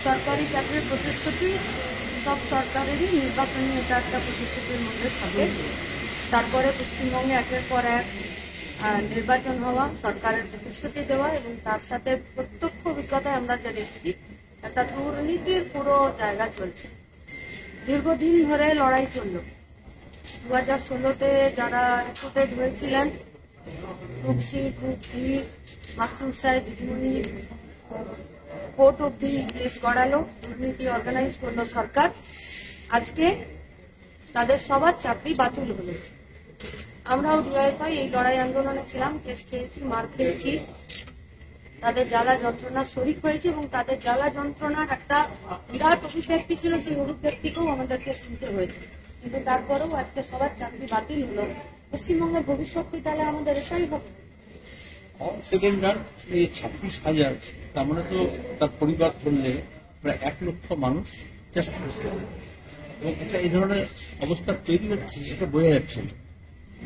সরকারি চাকরির প্রতিশ্রুতি সব সরকারেরই নির্বাচনী এটা একটা প্রতিশ্রুতির মধ্যে থাকে। তারপরে পশ্চিমবঙ্গে একের পর এক নির্বাচন হওয়া, সরকারের প্রতিশ্রুতি দেওয়া এবং তার সাথে প্রত্যক্ষ অভিজ্ঞতায় আমরা যা দেখছি একটা দুর্নীতির পুরো জায়গা চলছে। দীর্ঘদিন ধরে লড়াই চলল। 2016-তে যারা রিক্রুটেড হয়েছিলেন, রূপসী, রূপী, মাস্টুর সাহেব, দিদিমণি, কোর্ট অব্দি কেস গড়ালো, দুর্নীতি অর্গানাইজ করলো সরকার। আজকে তাদের সবার চাকরি বাতিল হলো। আমরাও ডিওয়াইফাই এই লড়াই আন্দোলনে ছিলাম, কেস খেয়েছি, মার খেয়েছি, তাদের জ্বালা যন্ত্রণা শরিক হয়েছে এবং তাদের জ্বালা যন্ত্রণার একটা বিরাট অভিব্যক্তি ছিল, সেই অভিব্যক্তিকেও আমাদেরকে শুনতে হয়েছে। কিন্তু তারপরেও আজকে সবার চাকরি বাতিল হলো। পশ্চিমবঙ্গের ভবিষ্যৎ তাহলে আমাদের এটাই হবে। সেকেন্ড রান 26,000, তার মানে তো তার পরিবার করলে প্রায় 1 লক্ষ মানুষ চেষ্টা করছে এবং এটা এই ধরনের অবস্থা তৈরি হচ্ছে, এটা বোঝা যাচ্ছে।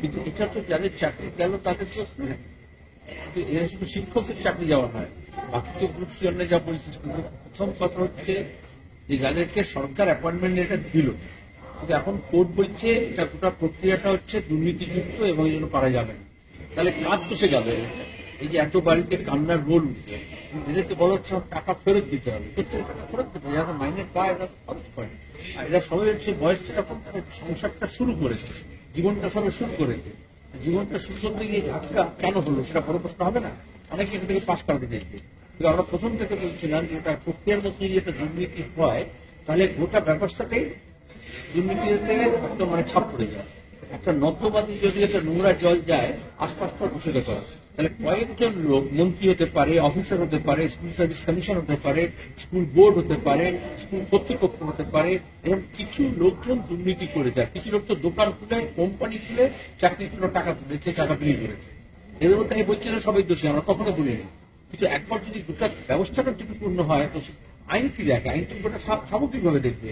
কিন্তু এটা তো যাদের চাকরি গেল তাদের তো এরা শুধু শিক্ষকের চাকরি যাওয়া হয়, বাকি তো গ্রুপ সি যা বলছে। প্রথম কথা হচ্ছে যে যাদেরকে সরকার অ্যাপয়েন্টমেন্ট লেটার দিল, কিন্তু এখন কোর্ট বলছে এটা গোটা প্রক্রিয়াটা হচ্ছে দুর্নীতিযুক্ত এবং এই জন্য পারা যাবে না। তাহলে কাজ তো সে যাবে। এই যে এত বাড়িতে কান্নার রোল উঠবে, এদেরকে বলা হচ্ছে টাকা ফেরত দিতে হবে, টাকা ফেরত দিতে হবে, যারা মাইনে পায় এরা খরচ করে। আর এরা সবাই হচ্ছে বয়সটা যখন সংসারটা শুরু করেছে, জীবনটা সবাই শুরু করেছে, জীবনটা শুরু করতে গিয়ে ধাক্কা কেন হলো সেটা বড় প্রশ্ন হবে না? অনেকে এখান থেকে পাশ করাতে চাইছে, কিন্তু আমরা প্রথম থেকে বলছিলাম যে এটা প্রক্রিয়ার মধ্যে যদি একটা দুর্নীতি হয় তাহলে গোটা ব্যবস্থাটাই দুর্নীতির থেকে একদম ছাপ পড়ে যায়। একটা নর্দমাদি যদি একটা নোংরা জল যায়, আশপাশটা দূষিত করে, তাহলে কয়েকজন লোক মন্ত্রী হতে পারে, অফিসার হতে পারে, স্কুল সার্ভিস কমিশন হতে পারে, স্কুল বোর্ড হতে পারে, স্কুল কর্তৃপক্ষ হতে পারে, এবং কিছু লোকজন দুর্নীতি করে যায়। কিছু লোক তো দোকান খুলে, কোম্পানি খুলে চাকরির জন্য টাকা তুলেছে, টাকা বিলি করেছে। এদের মধ্যে আমি বলছি না সবাই দোষী, আমরা কখনো বলিনি। কিন্তু একবার যদি গোটা ব্যবস্থাটা ত্রুটিপূর্ণ হয় তো আইন কি দেখে? আইন তো গোটা সামগ্রিকভাবে দেখবে।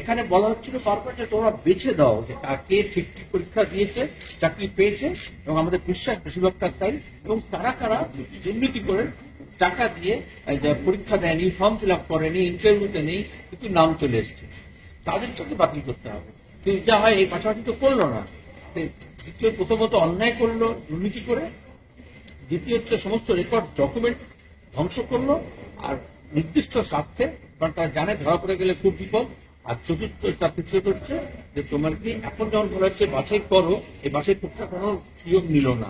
এখানে বলা হচ্ছিল বারবার যে তোমরা বেছে দাও যে কে ঠিক ঠিক পরীক্ষা দিয়েছে, চাকরি পেয়েছে, এবং আমাদের বিশ্বাস বেশিরভাগটা তাই। এবং কারা কারা দুর্নীতি করে টাকা দিয়ে পরীক্ষা দেয়নি, ফর্ম ফিল আপ করেনি, ইন্টারভিউতে নেই, কিন্তু নাম চলে এসছে, তাদের তোকে বাতিল করতে হবে। কিন্তু যা হয় এই পাশাপাশি তো করলো না। দ্বিতীয়, প্রথমত অন্যায় করলো দুর্নীতি করে, দ্বিতীয় হচ্ছে সমস্ত রেকর্ড ডকুমেন্ট ধ্বংস করলো, আর নির্দিষ্ট স্বার্থে, কারণ তারা জানে ধরা পড়ে গেলে খুব বিপদ। আর চতুর্থ, তার তৃতীয়ত হচ্ছে যে তোমার কি এখন যখন বলা হচ্ছে বাছাই করো, এই বাছাই প্রক্রিয়া কোনো সুযোগ নিল না।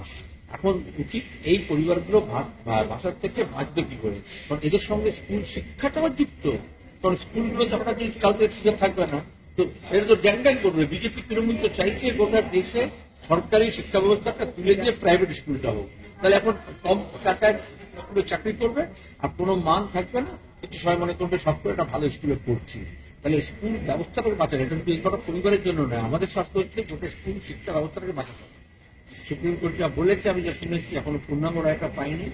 এখন উচিত এই পরিবারগুলো ভাষার থেকে বাঁচবে কি করে, কারণ এদের সঙ্গে স্কুল শিক্ষাটাও যুক্ত। কারণ স্কুলগুলো যখন কাউকে টিচার থাকবে না, তো এটা তো ড্যাং ড্যাং করবে। বিজেপি তৃণমূল তো চাইছে গোটা দেশে সরকারি শিক্ষা ব্যবস্থাটা তুলে দিয়ে প্রাইভেট স্কুলটা হোক। তাহলে এখন কম টাকায় স্কুলে চাকরি করবে আর কোনো মান থাকবে না, কিন্তু সবাই মনে করবে সব করে একটা ভালো স্কুলে পড়ছি। তাহলে স্কুল ব্যবস্থাটাকে বাঁচানো, এটা কিন্তু এই কটা পরিবারের জন্য নয়, আমাদের স্বার্থ হচ্ছে গোটা স্কুল শিক্ষা ব্যবস্থাটাকে বাঁচাতে হবে। সুপ্রিম কোর্ট যা বলেছে, আমি যা শুনেছি, এখনো পূর্ণাঙ্গ রায়টা পাইনি,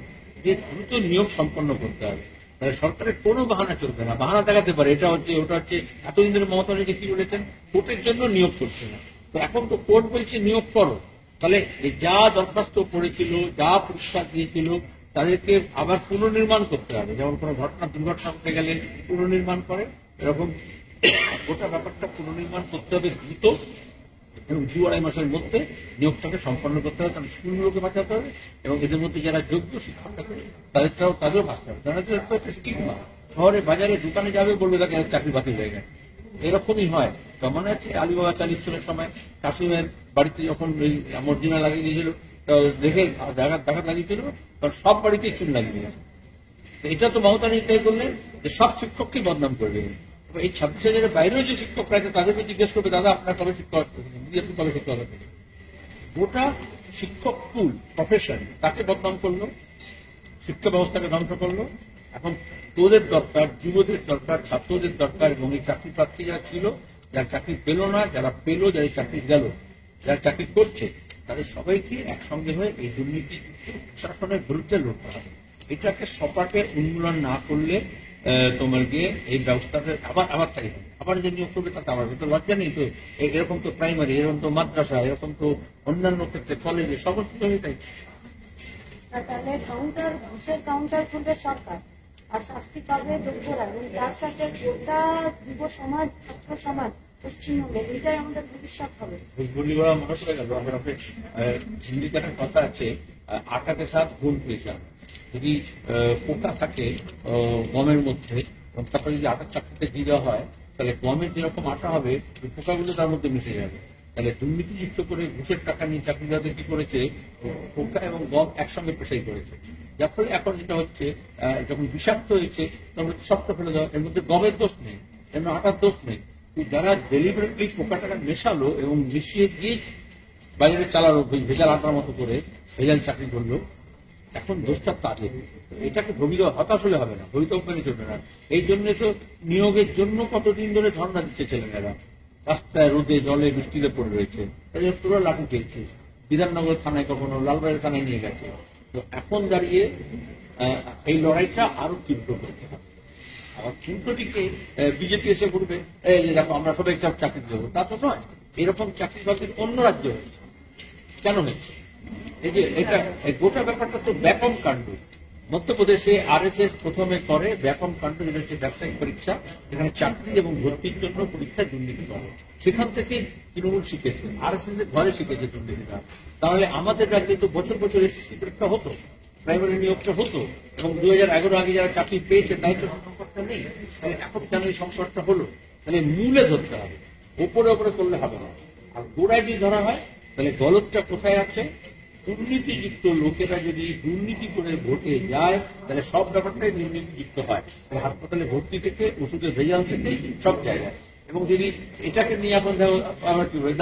যে দ্রুত নিয়োগ সম্পন্ন করতে হবে। তাহলে সরকারের কোনো বাহানা চলবে না। বাহানা দেখাতে পারে এটা হচ্ছে ওটা হচ্ছে, এতদিন ধরে মমতা ব্যানার্জি কি বলেছেন, কোর্টের জন্য নিয়োগ করছে না। তো এখন তো কোর্ট বলছে নিয়োগ করো, তাহলে যা দরখাস্ত করেছিল, যা পরীক্ষা দিয়েছিল, তাদেরকে আবার পুনর্নির্মাণ করতে হবে। যেমন কোনো দুর্ঘটনা ঘটে গেলে পুনর্নির্মাণ করে, এরকম গোটা ব্যাপারটা পুনর্নির্মাণ করতে হবে দ্রুত, এবং 2-2.5 মাসের মধ্যে নিয়োগটাকে সম্পন্ন করতে হবে। কারণ স্কুলগুলোকে বাঁচাতে হবে এবং এদের মধ্যে যারা যোগ্য শিক্ষকটাকে তাদেরও বাঁচতে হবে। কারণ একটা স্টিগমা, শহরে বাজারে দোকানে যাবে, বলবে তাকে চাকরি বাতিল হয়ে গেছে, এরকমই হয়। মনে আছে আলিবাবা 40 সালের কাসিমের বাড়িতে যখন মর্জিনা লাগিয়ে দিয়েছিল, দেখে দেখা লাগিয়েছিল, কারণ সব বাড়িতেই চুল লাগিয়ে দিয়েছে। এটা তো মমতা তাই বললেন যে সব শিক্ষককেই বদনাম করবে। এই 26,000-এর বাইরেও যে শিক্ষকরা আছে তাদেরকে জিজ্ঞেস করবে, দাদা আপনার কবে শিক্ষক, আপনি কবে শিক্ষক হবে? গোটা শিক্ষক পুল প্রফেশন তাকে বদনাম করলো, শিক্ষা ব্যবস্থাকে ধ্বংস করলো। এখন তোদের দরকার, যুবদের দরকার, ছাত্রদের দরকার, এবং এই চাকরি প্রার্থী যারা ছিল, যারা চাকরি পেল না, যারা পেল, যারা চাকরি গেল, যারা চাকরি করছে, তাদের সবাইকে একসঙ্গে হয়ে এই দুর্নীতি শাসনের বিরুদ্ধে লড়তে হবে। এটাকে সপাটে উন্মূলন না করলে তোমার গিয়ে এই ব্যবস্থাটা আবার তাই হবে। আবার যে নিয়োগ করবে তাতে আবার তো লজ্জা নেই। তো এরকম তো প্রাইমারি, এরকম তো মাদ্রাসা, এরকম তো অন্যান্য ক্ষেত্রে কলেজে সমস্ত তাই। তাহলে কাউন্টার, ঘুষের কাউন্টার খুলবে সরকার, আর শাস্তি পাবে যোগ্যরা, এবং তার সাথে গোটা যুব সমাজ, ছাত্র সমাজ পশ্চিমবঙ্গে, এটাই আমাদের ভবিষ্যৎ হবে। বুলবুলিরা মনে করে গেল আমার হিন্দিতে একটা কথা আছে, আটাকে সাথ গুণ পেয়েছেন। যদি পোকা থাকে গমের মধ্যে, এবং তারপরে যদি আটার চাকরিতে দিয়ে দেওয়া হয়, তাহলে গমের যেরকম আটা হবে ওই পোকাগুলো তার মধ্যে মিশে যাবে। তাহলে দুর্নীতিযুক্ত করে ঘুষের টাকা নিয়ে চাকরিদারদের কি করেছে, পোকা এবং গম একসঙ্গে পেশাই করেছে। যার ফলে এখন যেটা হচ্ছে, যখন বিষাক্ত হয়েছে তখন সবটা ফেলে দেওয়া। এর মধ্যে গমের দোষ নেই, এর মধ্যে আটার দোষ নেই। যারা ডেলিভারেটলি পোকাটাকে মেশালো এবং মিশিয়ে দিয়ে বাজারে চালালো ভেজাল আটার মতো করে, ভেজাল চাকরি করলো, এখন দোষটা তাদের। এটাকে ভবিত হতাশ হলে হবে না, ভবিত কোম্পানি চলবে না। এই জন্য তো নিয়োগের জন্য কতদিন ধরে ধর্ণা দিচ্ছে ছেলেমেয়েরা, রাস্তায় রোদে জলে বৃষ্টিতে পড়ে রয়েছে। তোরা লাঠি খেয়েছিস, বিধাননগর থানায় কখনো লালবাড়ি থানায় নিয়ে গেছে। তো এখন দাঁড়িয়ে এই লড়াইটা আরো তীব্র করতে হবে। আবার উল্টো দিকে বিজেপি এসে বলবে এই যে দেখো আমরা সবাই সব চাকরি দেবো, তা তো নয়। এরকম চাকরি বাকরি অন্য রাজ্যে হয়েছে, কেন হয়েছে? এই যে এটা গোটা ব্যাপারটা তো ব্যাপক কাণ্ড। মধ্যপ্রদেশে RSS প্রথমে করে ব্যাপক কাণ্ড, যেটা হচ্ছে ব্যবসায়িক পরীক্ষা, যেখানে চাকরি এবং ভর্তির জন্য পরীক্ষায় দুর্নীতি করে। সেখান থেকে তৃণমূল শিখেছে, RSS এর ঘরে শিখেছে দুর্নীতিটা। তাহলে আমাদের রাজ্যে তো বছর বছর SSC পরীক্ষা হতো, প্রাইমারি নিয়োগটা হতো, এবং 2011 আগে যারা চাকরি পেয়েছে তাই তো সংকটটা নেই। তাহলে এখন কেন এই সংকটটা হলো? তাহলে মূলে ধরতে হবে, ওপরে ওপরে করলে হবে না। আর গোড়ায় যদি ধরা হয় তাহলে গলতটা কোথায় আছে? দুর্নীতিযুক্ত লোকেরা যদি দুর্নীতি করে ভোটে যায়, তাহলে সব ব্যাপারটাই দুর্নীতিযুক্ত হয়। হাসপাতালে ভর্তি থেকে, ওষুধের ভেজাল থেকে, সব জায়গায়। এবং যদি এটাকে নিয়ে এখন আমরা কি বলি,